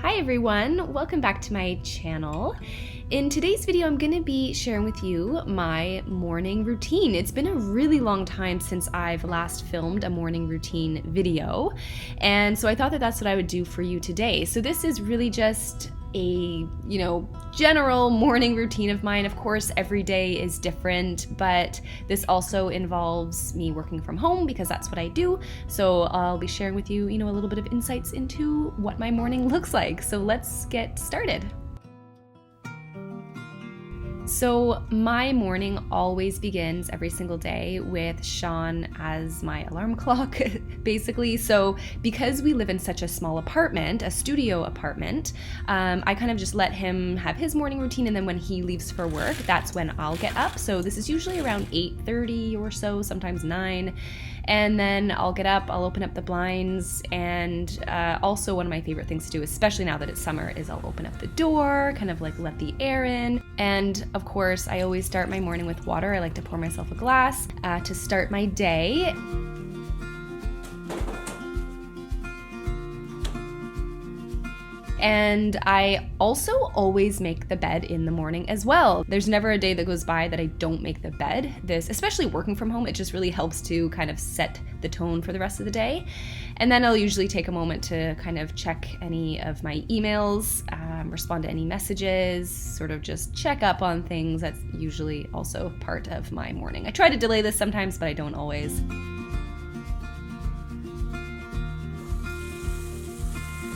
Hi everyone, welcome back to my channel. In today's video, I'm going to be sharing with you my morning routine. It's been a really long time since I've last filmed a morning routine video, and so I thought that that's what I would do for you today. So this is really just a, general morning routine of mine. Of course, every day is different, but this also involves me working from home because that's what I do. So I'll be sharing with you, a little bit of insights into what my morning looks like. So let's get started. So my morning always begins every single day with Sean as my alarm clock, basically. So because we live in such a small apartment, a studio apartment, I kind of just let him have his morning routine, and then when he leaves for work, that's when I'll get up. So this is usually around 8:30 or so, sometimes 9. And then I'll get up, I'll open up the blinds, and also one of my favorite things to do, especially now that it's summer, is I'll open up the door, kind of like let the air in. And of course, I always start my morning with water. I like to pour myself a glass to start my day. And I also always make the bed in the morning as well. There's never a day that goes by that I don't make the bed. Especially working from home, it just really helps to kind of set the tone for the rest of the day. And then I'll usually take a moment to kind of check any of my emails, respond to any messages, sort of just check up on things. That's usually also part of my morning. I try to delay this sometimes, but I don't always.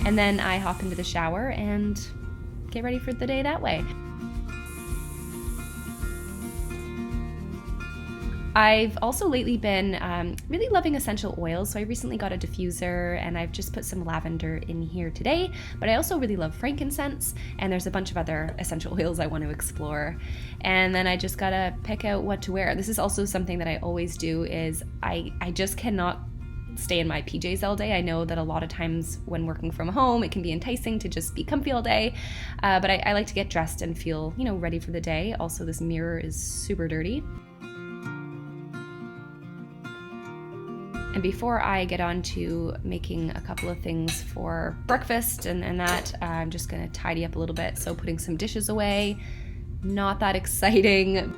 And then I hop into the shower and get ready for the day that way. I've also lately been really loving essential oils, so I recently got a diffuser and I've just put some lavender in here today, but I also really love frankincense, and there's a bunch of other essential oils I want to explore. And then I just gotta pick out what to wear. This is also something that I always do, is I just cannot stay in my PJs all day. I know that a lot of times when working from home, it can be enticing to just be comfy all day, but I like to get dressed and feel, ready for the day. Also, this mirror is super dirty. And before I get on to making a couple of things for breakfast and that, I'm just gonna tidy up a little bit. So putting some dishes away, not that exciting.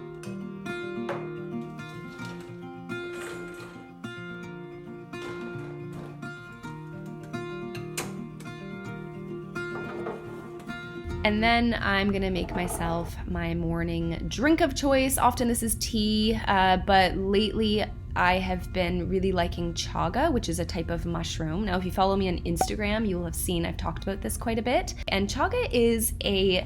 And then I'm gonna make myself my morning drink of choice. Often this is tea, but lately I have been really liking chaga, which is a type of mushroom. Now, if you follow me on Instagram, you will have seen I've talked about this quite a bit. And chaga is a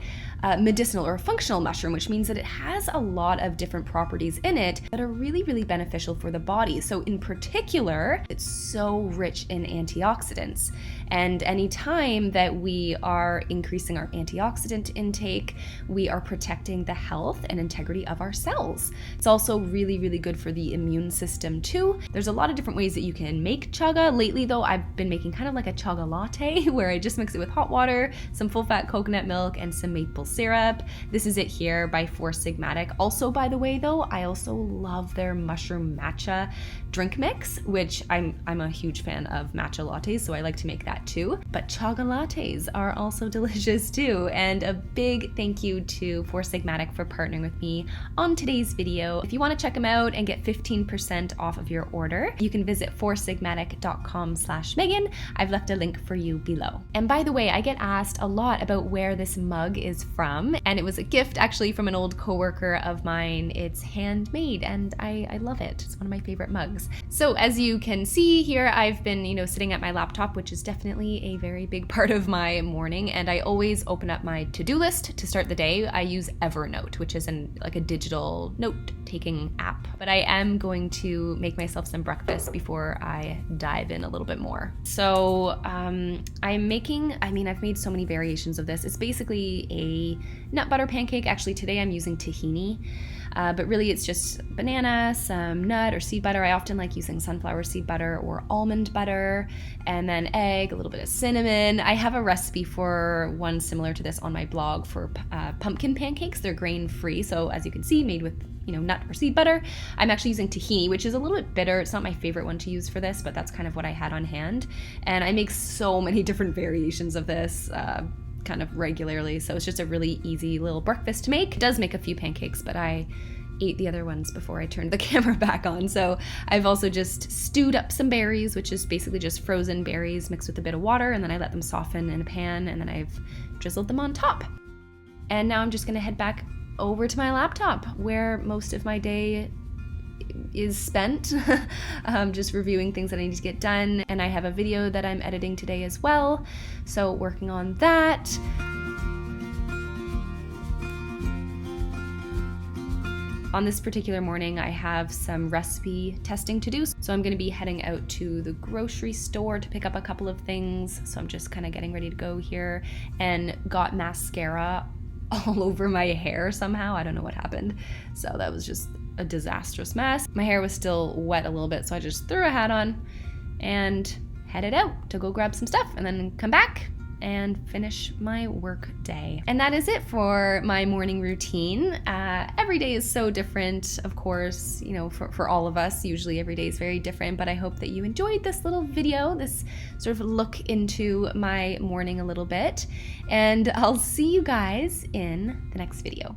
medicinal or functional mushroom, which means that it has a lot of different properties in it that are really, really beneficial for the body. So in particular, it's so rich in antioxidants. And anytime that we are increasing our antioxidant intake, we are protecting the health and integrity of our cells. It's also really, really good for the immune system too. There's a lot of different ways that you can make chaga. Lately though, I've been making kind of like a chaga latte where I just mix it with hot water, some full-fat coconut milk, and some maple syrup. This is it here by Four Sigmatic. Also, by the way though, I also love their mushroom matcha drink mix, which I'm a huge fan of matcha lattes, so I like to make that too. But chaga lattes are also delicious too. And a big thank you to Four Sigmatic for partnering with me on today's video. If you want to check them out and get 15% off of your order, you can visit foursigmatic.com/Megan. I've left a link for you below. And by the way, I get asked a lot about where this mug is from, and it was a gift actually from an old coworker of mine. It's handmade and I love it. It's one of my favorite mugs. So as you can see here, I've been, sitting at my laptop, which is definitely a very big part of my morning, and I always open up my to-do list to start the day. I use Evernote, which is like a digital note-taking app, but I am going to make myself some breakfast before I dive in a little bit more. So I've made so many variations of this. It's basically a nut butter pancake. Actually, today I'm using tahini. But really it's just banana, some nut or seed butter. I often like using sunflower seed butter or almond butter, and then egg, a little bit of cinnamon. I have a recipe for one similar to this on my blog for pumpkin pancakes. They're grain-free, so as you can see, made with nut or seed butter. I'm actually using tahini, which is a little bit bitter. It's not my favorite one to use for this, but that's kind of what I had on hand. And I make so many different variations of this kind of regularly, so it's just a really easy little breakfast to make. It does make a few pancakes, but I ate the other ones before I turned the camera back on. So I've also just stewed up some berries, which is basically just frozen berries mixed with a bit of water, and then I let them soften in a pan, and then I've drizzled them on top. And now I'm just gonna head back over to my laptop where most of my day is spent, just reviewing things that I need to get done. And I have a video that I'm editing today as well, so working on that. On this particular morning, I have some recipe testing to do, so I'm going to be heading out to the grocery store to pick up a couple of things. So I'm just kind of getting ready to go here, and got mascara all over my hair somehow. I don't know what happened. So that was just a disastrous mess. My hair was still wet a little bit, so I just threw a hat on and headed out to go grab some stuff and then come back and finish my work day. And that is it for my morning routine. Every day is so different, of course, for all of us. Usually every day is very different, but I hope that you enjoyed this little video, this sort of look into my morning a little bit. And I'll see you guys in the next video.